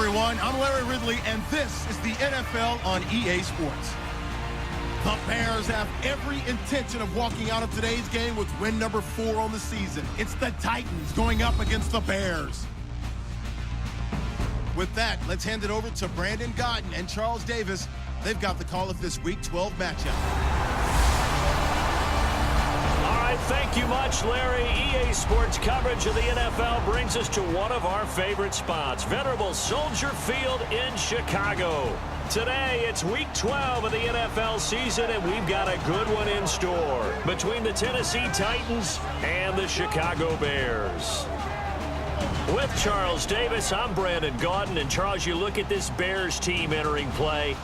everyone. I'm Larry Ridley, and this is the NFL on EA Sports. The Bears have every intention of walking out of today's game with win number 4 on the season. It's the Titans going up against the Bears. With that, let's hand it over to Brandon Gaudin and Charles Davis. They've got the call of this Week 12 matchup. All right, thank you much, Larry. EA Sports coverage of the NFL brings us to one of our favorite spots, venerable Soldier Field in Chicago. Today, it's Week 12 of the NFL season, and we've got a good one in store between the Tennessee Titans and the Chicago Bears. With Charles Davis, I'm Brandon Gaudin. And Charles, you look at this Bears team entering play.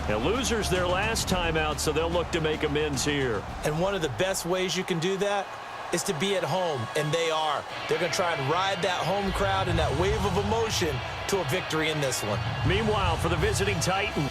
Now, losers their last time out, so they'll look to make amends here. And one of the best ways you can do that is to be at home, and they are. They're going to try and ride that home crowd and that wave of emotion to a victory in this one. Meanwhile, for the visiting Titans,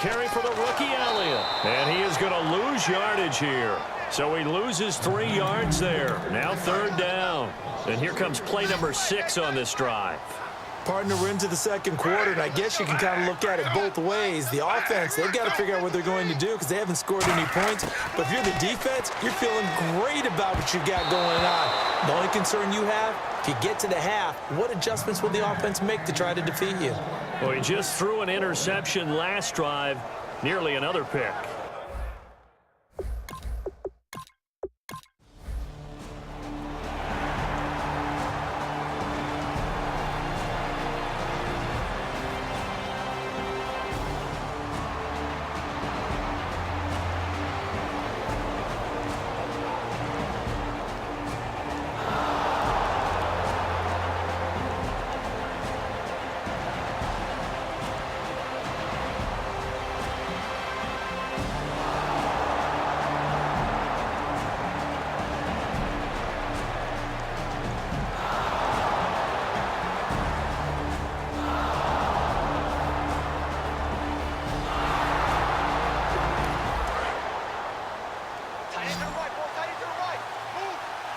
carry for the rookie Elliott. And he is going to lose yardage here. So he loses 3 yards there. Now 3rd down. And here comes play number 6 on this drive. Partner, we're into the second quarter, and I guess you can kind of look at it both ways. The offense, they've got to figure out what they're going to do because they haven't scored any points. But if you're the defense, you're feeling great about what you got going on. The only concern you have, if you get to the half, what adjustments will the offense make to try to defeat you? Well, he just threw an interception last drive, nearly another pick.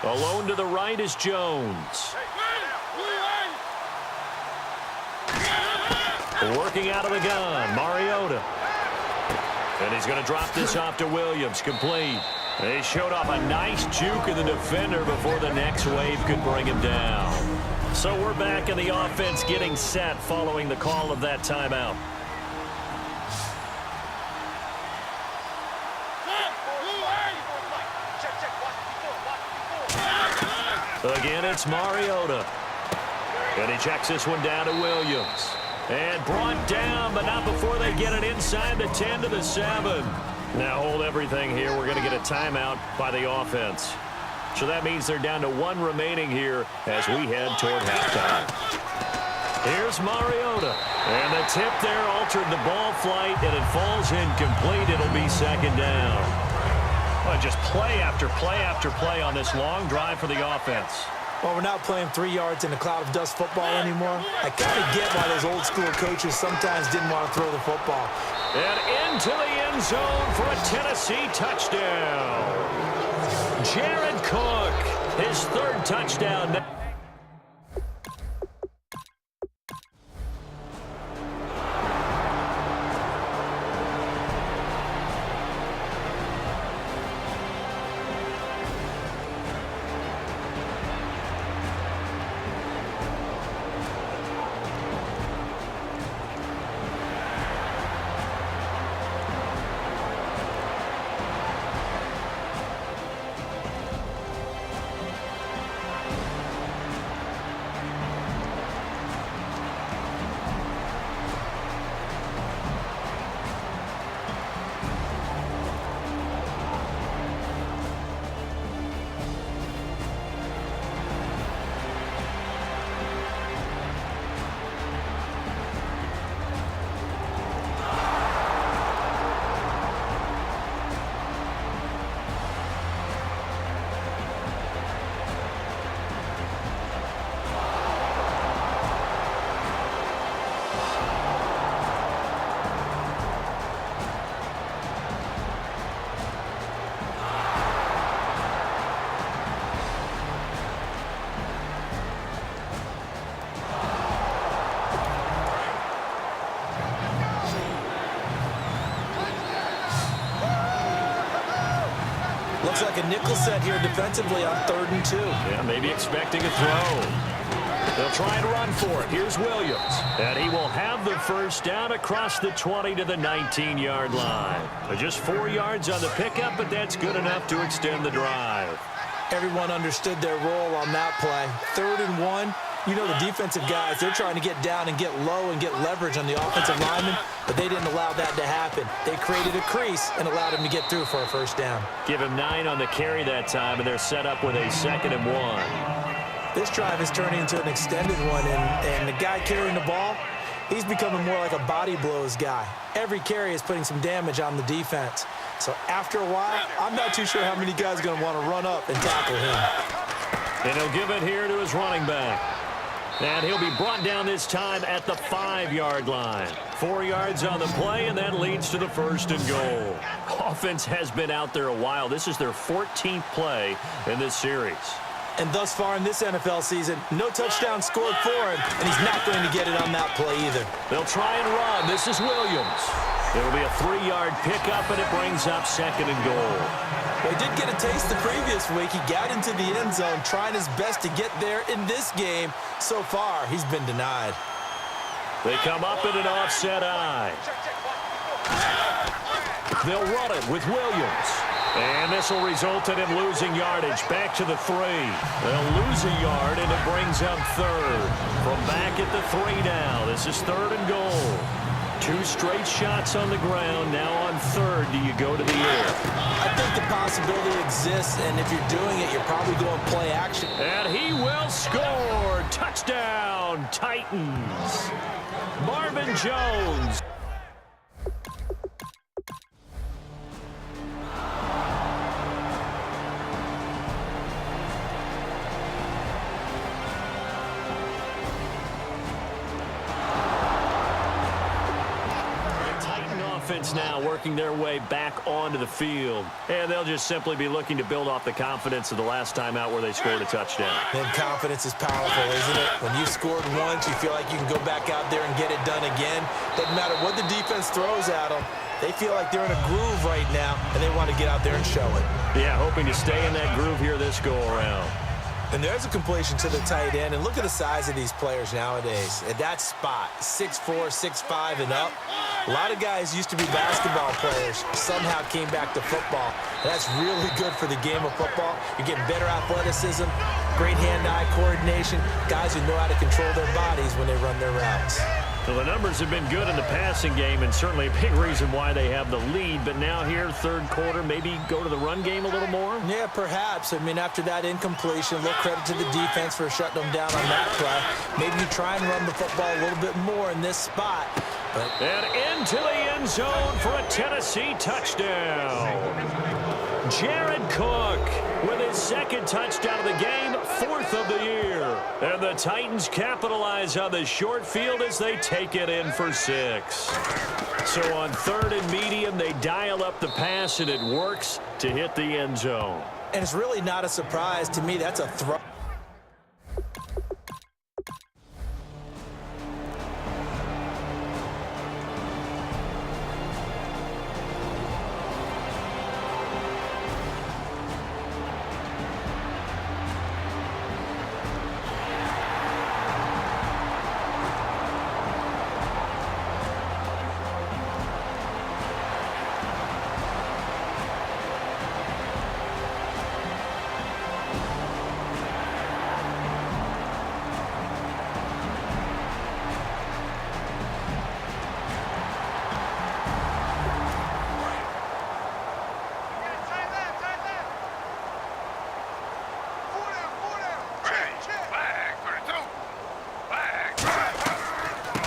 Alone to the right is Jones. Working out of the gun, Mariota. And he's going to drop this off to Williams, complete. They showed off a nice juke of the defender before the next wave could bring him down. So we're back in the offense getting set following the call of that timeout. Again, it's Mariota. And he checks this one down to Williams. And brought down, but not before they get it inside the 10 to the 7. Now hold everything here. We're going to get a timeout by the offense. So that means they're down to 1 remaining here as we head toward halftime. Here's Mariota. And the tip there altered the ball flight, and it falls incomplete. It'll be second down. Well, just play after play after play on this long drive for the offense. Well, we're not playing 3 yards in a cloud of dust football anymore. I kind of get why those old school coaches sometimes didn't want to throw the football. And into the end zone for a Tennessee touchdown. Jared Cook, his 3rd touchdown. Looks like a nickel set here defensively on 3rd and 2. Yeah, maybe expecting a throw. They'll try and run for it. Here's Williams. And he will have the first down across the 20 to the 19-yard line. Just 4 yards on the pickup, but that's good enough to extend the drive. Everyone understood their role on that play. 3rd and 1. You know the defensive guys, they're trying to get down and get low and get leverage on the offensive lineman, but they didn't allow that to happen. They created a crease and allowed him to get through for a first down. Give him 9 on the carry that time, and they're set up with a 2nd and 1. This drive is turning into an extended one, and the guy carrying the ball, he's becoming more like a body blows guy. Every carry is putting some damage on the defense. So after a while, I'm not too sure how many guys are going to want to run up and tackle him. And he'll give it here to his running back. And he'll be brought down this time at the 5-yard line. 4 yards on the play, and that leads to the 1st and goal. Offense has been out there a while. This is their 14th play in this series. And thus far in this NFL season, no touchdown scored for him, and he's not going to get it on that play either. They'll try and run. This is Williams. It'll be a 3-yard pickup, and it brings up 2nd and goal. Well, he did get a taste the previous week. He got into the end zone, trying his best to get there in this game. So far, he's been denied. They come up in an offset eye. They'll run it with Williams. And this will result in him losing yardage back to the 3. They'll lose a yard, and it brings up 3rd. From back at the 3 now. This is 3rd and goal. 2 straight shots on the ground. Now on 3rd, do you go to the air? I think the possibility exists, and if you're doing it, you're probably going play action. And he will score. Touchdown, Titans. Marvin Jones. offense now working their way back onto the field. And they'll just simply be looking to build off the confidence of the last time out where they scored a touchdown. And confidence is powerful, isn't it? When you scored once, you feel like you can go back out there and get it done again. Doesn't matter what the defense throws at them. They feel like they're in a groove right now, and they want to get out there and show it. Yeah, hoping to stay in that groove here this go-around. And there's a completion to the tight end. And look at the size of these players nowadays. At that spot, 6'4", 6'5", and up. A lot of guys used to be basketball players, somehow came back to football. And that's really good for the game of football. You're getting better athleticism, great hand-eye coordination, guys who know how to control their bodies when they run their routes. Well, the numbers have been good in the passing game, and certainly a big reason why they have the lead. But now here, third quarter, maybe go to the run game a little more? Yeah, perhaps. I mean, after that incompletion, a little credit to the defense for shutting them down on that play. Maybe you try and run the football a little bit more in this spot. And into the end zone for a Tennessee touchdown. Jared Cook with his second touchdown of the game, fourth of the year. And the Titans capitalize on the short field as they take it in for 6. So on third and medium, they dial up the pass, and it works to hit the end zone. And it's really not a surprise to me. That's a throw.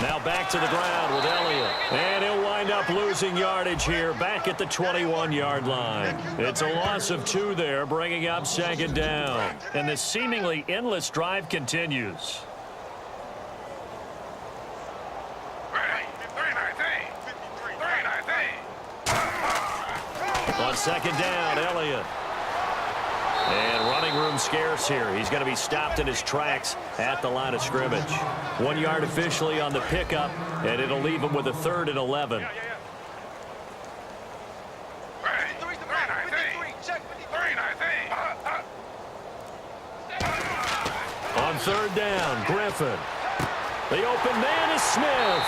Now back to the ground with Elliott. And he'll wind up losing yardage here back at the 21-yard line. It's a loss of 2 there, bringing up second down. And the seemingly endless drive continues. On second down, Elliott. And running room scarce here. He's going to be stopped in his tracks at the line of scrimmage. 1 yard officially on the pickup, and it'll leave him with a 3rd and 11. On third down, Griffin. The open man is Smith.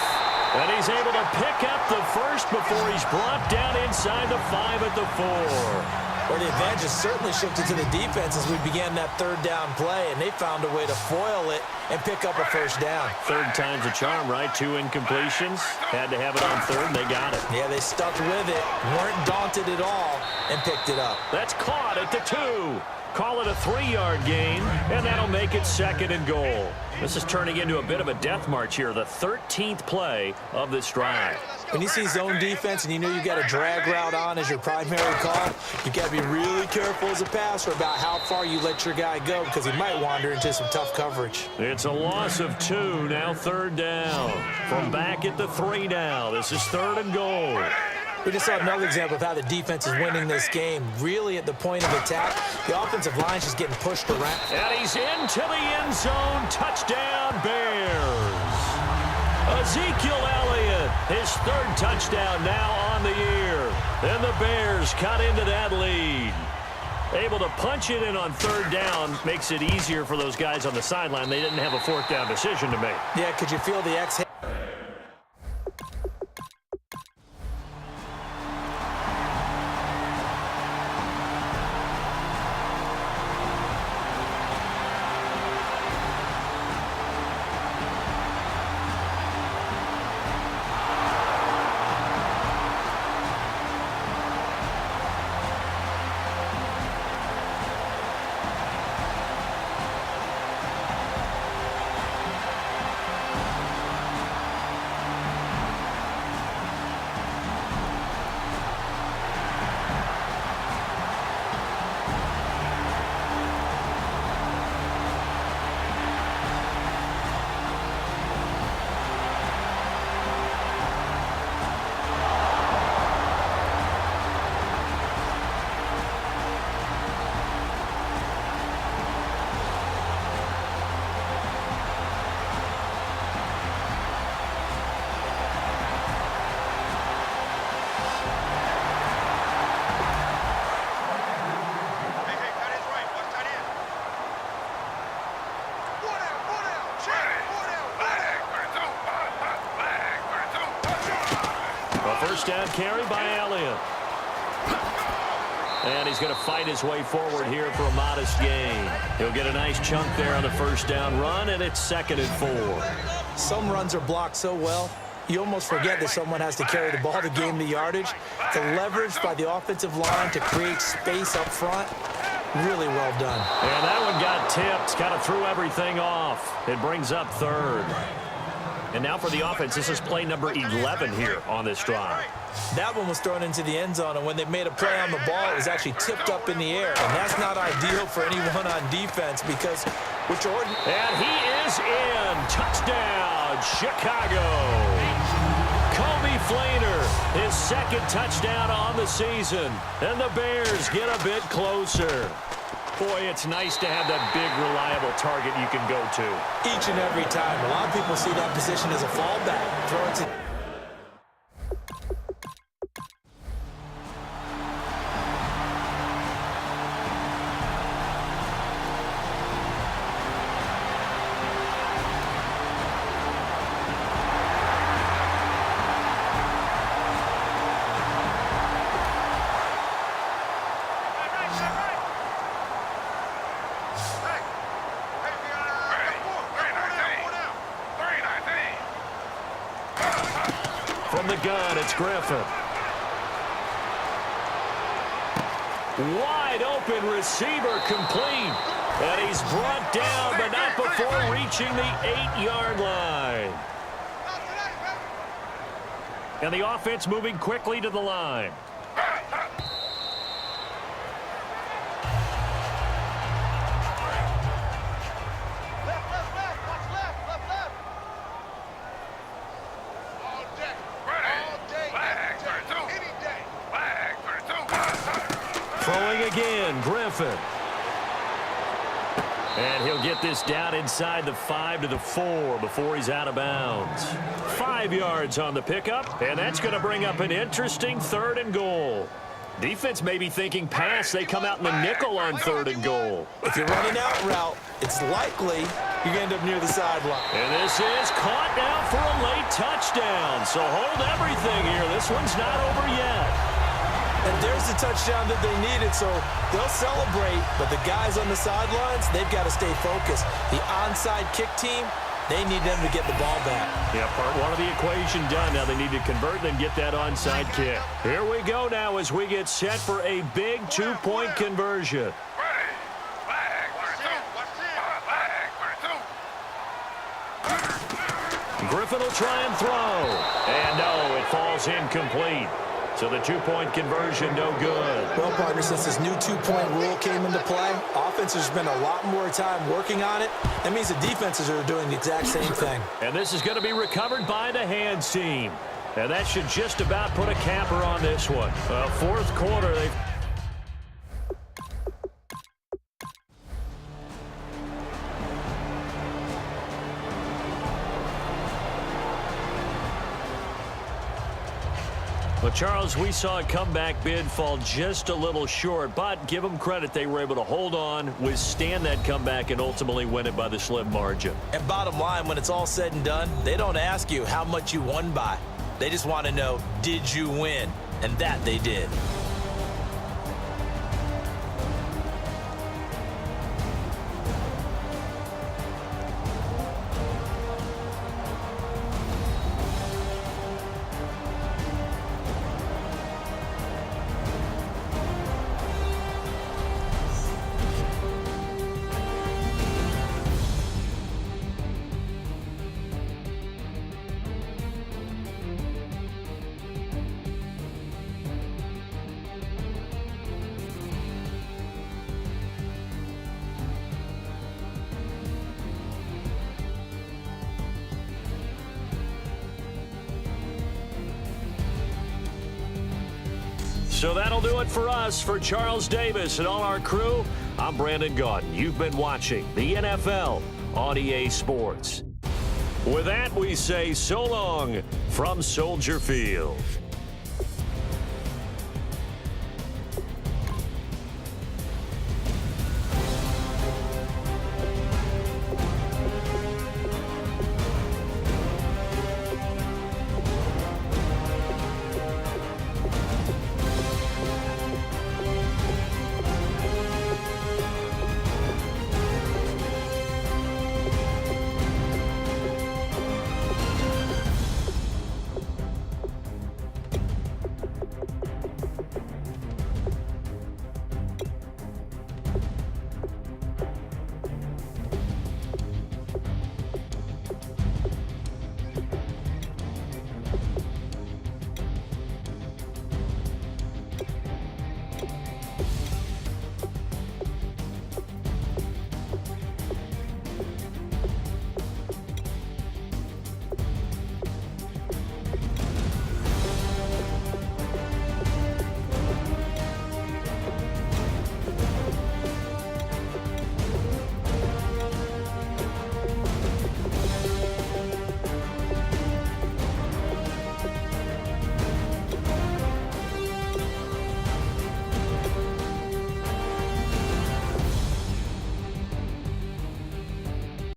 And he's able to pick up the first before he's brought down inside the 5 at the 4. Well, the advantage has certainly shifted to the defense as we began that third down play, and they found a way to foil it and pick up a first down. Third time's a charm, right? 2 incompletions. Had to have it on third, and they got it. Yeah, they stuck with it, weren't daunted at all, and picked it up. That's caught at the 2. Call it a 3-yard gain, and that'll make it 2nd and goal. This is turning into a bit of a death march here, the 13th play of this drive. When you see zone defense and you know you got a drag route on as your primary call, you got to be really careful as a passer about how far you let your guy go because he might wander into some tough coverage. It's a loss of 2, now 3rd down. From back at the 3 now, this is 3rd and goal. We just saw another example of how the defense is winning this game. Really at the point of attack, the offensive line is just getting pushed around. And he's into the end zone. Touchdown, Bears. Ezekiel Elliott, his 3rd touchdown now on the year. And the Bears cut into that lead. Able to punch it in on 3rd down makes it easier for those guys on the sideline. They didn't have a 4th down decision to make. Yeah, could you feel the exhale? First down carry by Elliott. And he's going to fight his way forward here for a modest gain. He'll get a nice chunk there on the first down run, and it's 2nd and 4. Some runs are blocked so well, you almost forget that someone has to carry the ball to gain the yardage. The leverage by the offensive line to create space up front, really well done. And that one got tipped, kind of threw everything off. It brings up 3rd. And now for the offense, this is play number 11 here on this drive. That one was thrown into the end zone, and when they made a play on the ball, it was actually tipped up in the air. And that's not ideal for anyone on defense because with Jordan. And he is in. Touchdown, Chicago. Kobe Fleener, his 2nd touchdown on the season. And the Bears get a bit closer. Boy, it's nice to have that big, reliable target you can go to. Each and every time. A lot of people see that position as a fallback. Throw it to... From the gun, it's Griffin. Wide open receiver complete. And he's brought down, but not before reaching the 8-yard line. And the offense moving quickly to the line. Throwing again, Griffin. And he'll get this down inside the 5 to the 4 before he's out of bounds. 5 yards on the pickup, and that's going to bring up an interesting 3rd and goal. Defense may be thinking pass. They come out in the nickel on 3rd and goal. If you're running out route, it's likely you're going to end up near the sideline. And this is caught now for a late touchdown. So hold everything here. This one's not over yet. And there's the touchdown that they needed, so they'll celebrate. But the guys on the sidelines, they've got to stay focused. The onside kick team, they need them to get the ball back. Yeah, part 1 of the equation done. Now they need to convert and get that onside kick. Here we go now as we get set for a big 2-point conversion. Griffin will try and throw. And no, it falls incomplete. So the 2-point conversion, no good. Well, partner, since this new 2-point rule came into play, offenses spend a lot more time working on it. That means the defenses are doing the exact same thing. And this is going to be recovered by the hands team. And that should just about put a capper on this one. 4th quarter, they've... Well, Charles, we saw a comeback bid fall just a little short, but give them credit. They were able to hold on, withstand that comeback, and ultimately win it by the slim margin. And bottom line, when it's all said and done, they don't ask you how much you won by. They just want to know, did you win? And that they did. So that'll do it for us. For Charles Davis and all our crew, I'm Brandon Gaudin. You've been watching the NFL on EA Sports. With that, we say so long from Soldier Field.